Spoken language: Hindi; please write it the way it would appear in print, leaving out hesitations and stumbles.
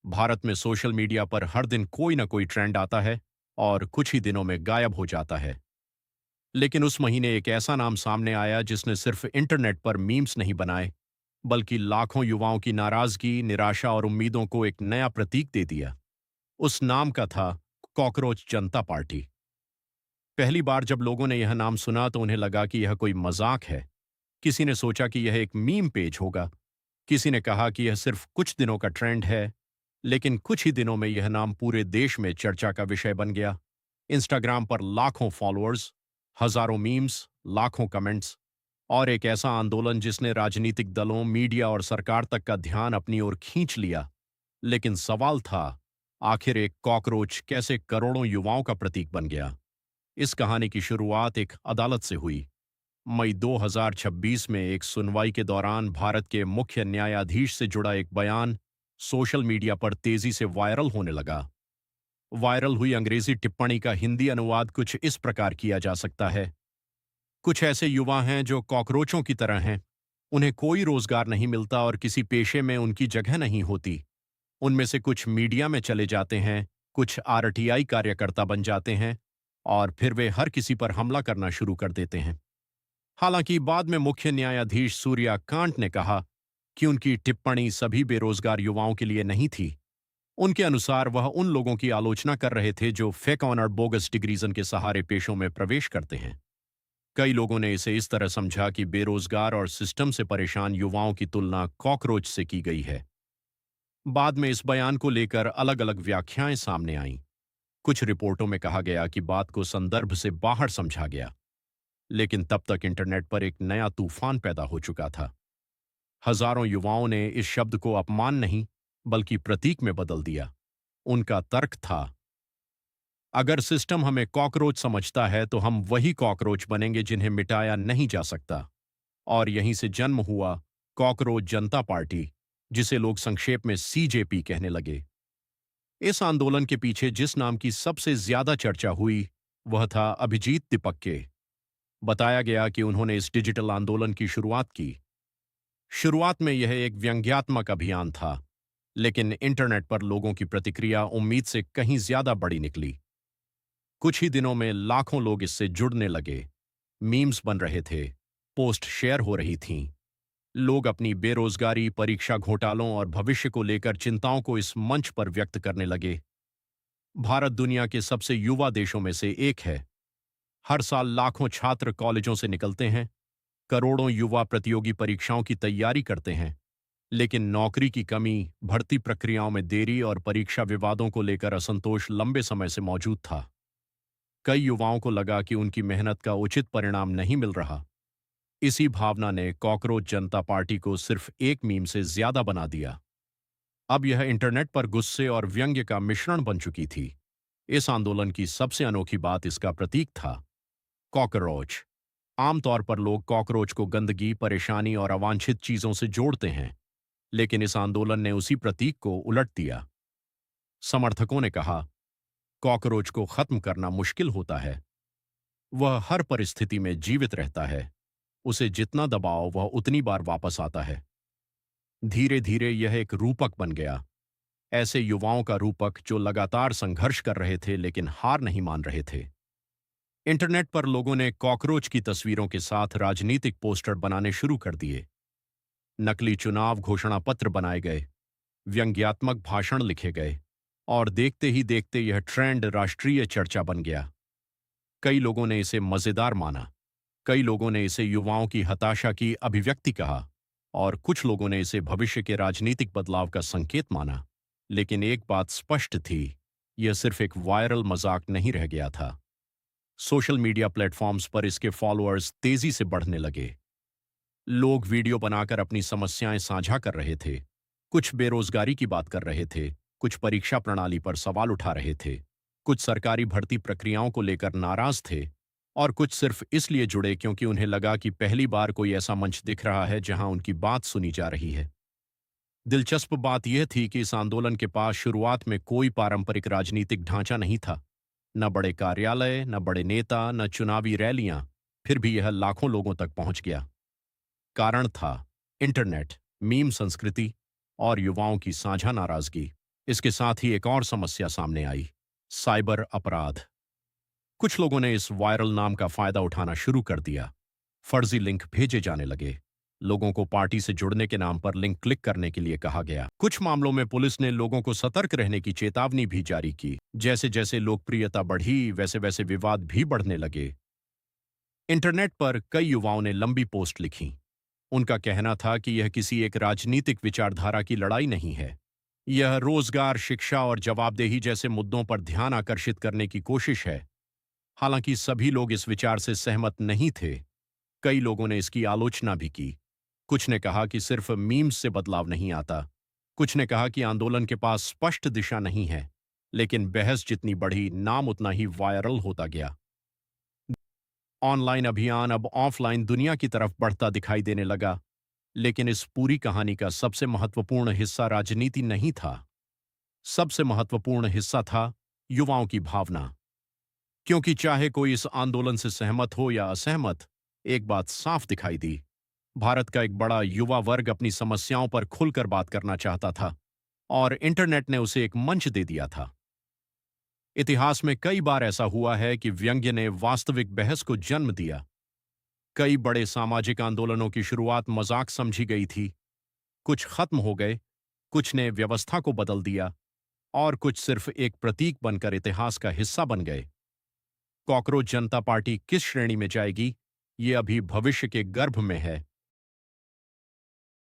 भारत में सोशल मीडिया पर हर दिन कोई ना कोई ट्रेंड आता है और कुछ ही दिनों में गायब हो जाता है। लेकिन उस महीने एक ऐसा नाम सामने आया जिसने सिर्फ इंटरनेट पर मीम्स नहीं बनाए, बल्कि लाखों युवाओं की नाराजगी, निराशा और उम्मीदों को एक नया प्रतीक दे दिया। उस नाम का था कॉकरोच जनता पार्टी। पहली बार जब लोगों ने यह नाम सुना तो उन्हें लगा कि यह कोई मजाक है। किसी ने सोचा कि यह एक मीम पेज होगा, किसी ने कहा कि यह सिर्फ कुछ दिनों का ट्रेंड है। लेकिन कुछ ही दिनों में यह नाम पूरे देश में चर्चा का विषय बन गया। इंस्टाग्राम पर लाखों फॉलोअर्स, हजारों मीम्स, लाखों कमेंट्स और एक ऐसा आंदोलन जिसने राजनीतिक दलों, मीडिया और सरकार तक का ध्यान अपनी ओर खींच लिया। लेकिन सवाल था, आखिर एक कॉकरोच कैसे करोड़ों युवाओं का प्रतीक बन गया? इस कहानी की शुरुआत एक अदालत से हुई। मई 2026 में एक सुनवाई के दौरान भारत के मुख्य न्यायाधीश से जुड़ा एक बयान सोशल मीडिया पर तेजी से वायरल होने लगा। वायरल हुई अंग्रेजी टिप्पणी का हिंदी अनुवाद कुछ इस प्रकार किया जा सकता है। कुछ ऐसे युवा हैं जो कॉकरोचों की तरह हैं। उन्हें कोई रोजगार नहीं मिलता और किसी पेशे में उनकी जगह नहीं होती। उनमें से कुछ मीडिया में चले जाते हैं, कुछ आरटीआई कार्यकर्ता बन जाते हैं और फिर वे हर किसी पर हमला करना शुरू कर देते हैं। हालांकि बाद में मुख्य न्यायाधीश सूर्या कांत ने कहा कि उनकी टिप्पणी सभी बेरोजगार युवाओं के लिए नहीं थी। उनके अनुसार वह उन लोगों की आलोचना कर रहे थे जो फेक ऑन और बोगस डिग्रीजन के सहारे पेशों में प्रवेश करते हैं। कई लोगों ने इसे इस तरह समझा कि बेरोजगार और सिस्टम से परेशान युवाओं की तुलना कॉकरोच से की गई है। बाद में इस बयान को लेकर अलग अलग व्याख्याएं सामने आईं। कुछ रिपोर्टों में कहा गया कि बात को संदर्भ से बाहर समझा गया। लेकिन तब तक इंटरनेट पर एक नया तूफान पैदा हो चुका था। हजारों युवाओं ने इस शब्द को अपमान नहीं, बल्कि प्रतीक में बदल दिया। उनका तर्क था, अगर सिस्टम हमें कॉकरोच समझता है तो हम वही कॉकरोच बनेंगे जिन्हें मिटाया नहीं जा सकता। और यहीं से जन्म हुआ कॉकरोच जनता पार्टी, जिसे लोग संक्षेप में सीजेपी कहने लगे। इस आंदोलन के पीछे जिस नाम की सबसे ज्यादा चर्चा हुई, वह था अभिजीत तिपक्के। बताया गया कि उन्होंने इस डिजिटल आंदोलन की शुरुआत की। शुरुआत में यह एक व्यंग्यात्मक अभियान था, लेकिन इंटरनेट पर लोगों की प्रतिक्रिया उम्मीद से कहीं ज्यादा बड़ी निकली। कुछ ही दिनों में लाखों लोग इससे जुड़ने लगे। मीम्स बन रहे थे, पोस्ट शेयर हो रही थीं। लोग अपनी बेरोजगारी, परीक्षा घोटालों और भविष्य को लेकर चिंताओं को इस मंच पर व्यक्त करने लगे। भारत दुनिया के सबसे युवा देशों में से एक है। हर साल लाखों छात्र कॉलेजों से निकलते हैं, करोड़ों युवा प्रतियोगी परीक्षाओं की तैयारी करते हैं। लेकिन नौकरी की कमी, भर्ती प्रक्रियाओं में देरी और परीक्षा विवादों को लेकर असंतोष लंबे समय से मौजूद था। कई युवाओं को लगा कि उनकी मेहनत का उचित परिणाम नहीं मिल रहा। इसी भावना ने कॉकरोच जनता पार्टी को सिर्फ एक मीम से ज्यादा बना दिया। अब यह इंटरनेट पर गुस्से और व्यंग्य का मिश्रण बन चुकी थी। इस आंदोलन की सबसे अनोखी बात इसका प्रतीक था, कॉकरोच। आमतौर पर लोग कॉकरोच को गंदगी, परेशानी और अवांछित चीजों से जोड़ते हैं, लेकिन इस आंदोलन ने उसी प्रतीक को उलट दिया। समर्थकों ने कहा, कॉकरोच को खत्म करना मुश्किल होता है। वह हर परिस्थिति में जीवित रहता है। उसे जितना दबाओ वह उतनी बार वापस आता है। धीरे धीरे यह एक रूपक बन गया, ऐसे युवाओं का रूपक जो लगातार संघर्ष कर रहे थे लेकिन हार नहीं मान रहे थे। इंटरनेट पर लोगों ने कॉकरोच की तस्वीरों के साथ राजनीतिक पोस्टर बनाने शुरू कर दिए। नकली चुनाव घोषणा पत्र बनाए गए, व्यंग्यात्मक भाषण लिखे गए और देखते ही देखते यह ट्रेंड राष्ट्रीय चर्चा बन गया। कई लोगों ने इसे मजेदार माना, कई लोगों ने इसे युवाओं की हताशा की अभिव्यक्ति कहा और कुछ लोगों ने इसे भविष्य के राजनीतिक बदलाव का संकेत माना। लेकिन एक बात स्पष्ट थी, यह सिर्फ एक वायरल मजाक नहीं रह गया था। सोशल मीडिया प्लेटफॉर्म्स पर इसके फॉलोअर्स तेजी से बढ़ने लगे। लोग वीडियो बनाकर अपनी समस्याएं साझा कर रहे थे। कुछ बेरोजगारी की बात कर रहे थे, कुछ परीक्षा प्रणाली पर सवाल उठा रहे थे, कुछ सरकारी भर्ती प्रक्रियाओं को लेकर नाराज थे और कुछ सिर्फ इसलिए जुड़े क्योंकि उन्हें लगा कि पहली बार कोई ऐसा मंच दिख रहा है जहां उनकी बात सुनी जा रही है। दिलचस्प बात यह थी कि इस आंदोलन के पास शुरुआत में कोई पारंपरिक राजनीतिक ढांचा नहीं था। न बड़े कार्यालय, न बड़े नेता, न चुनावी रैलियां। फिर भी यह लाखों लोगों तक पहुंच गया। कारण था इंटरनेट, मीम संस्कृति और युवाओं की साझा नाराजगी। इसके साथ ही एक और समस्या सामने आई, साइबर अपराध। कुछ लोगों ने इस वायरल नाम का फायदा उठाना शुरू कर दिया। फर्जी लिंक भेजे जाने लगे। लोगों को पार्टी से जुड़ने के नाम पर लिंक क्लिक करने के लिए कहा गया। कुछ मामलों में पुलिस ने लोगों को सतर्क रहने की चेतावनी भी जारी की। जैसे जैसे लोकप्रियता बढ़ी, वैसे वैसे विवाद भी बढ़ने लगे। इंटरनेट पर कई युवाओं ने लंबी पोस्ट लिखी। उनका कहना था कि यह किसी एक राजनीतिक विचारधारा की लड़ाई नहीं है। यह रोजगार, शिक्षा और जवाबदेही जैसे मुद्दों पर ध्यान आकर्षित करने की कोशिश है। हालांकि सभी लोग इस विचार से सहमत नहीं थे। कई लोगों ने इसकी आलोचना भी की। कुछ ने कहा कि सिर्फ मीम्स से बदलाव नहीं आता। कुछ ने कहा कि आंदोलन के पास स्पष्ट दिशा नहीं है। लेकिन बहस जितनी बढ़ी, नाम उतना ही वायरल होता गया। ऑनलाइन अभियान अब ऑफलाइन दुनिया की तरफ बढ़ता दिखाई देने लगा। लेकिन इस पूरी कहानी का सबसे महत्वपूर्ण हिस्सा राजनीति नहीं था। सबसे महत्वपूर्ण हिस्सा था युवाओं की भावना। क्योंकि चाहे कोई इस आंदोलन से सहमत हो या असहमत, एक बात साफ दिखाई दी। भारत का एक बड़ा युवा वर्ग अपनी समस्याओं पर खुलकर बात करना चाहता था, और इंटरनेट ने उसे एक मंच दे दिया था। इतिहास में कई बार ऐसा हुआ है कि व्यंग्य ने वास्तविक बहस को जन्म दिया। कई बड़े सामाजिक आंदोलनों की शुरुआत मजाक समझी गई थी। कुछ खत्म हो गए, कुछ ने व्यवस्था को बदल दिया, और कुछ सिर्फ एक प्रतीक बनकर इतिहास का हिस्सा बन गए। कॉकरोच जनता पार्टी किस श्रेणी में जाएगी, ये अभी भविष्य के गर्भ में है।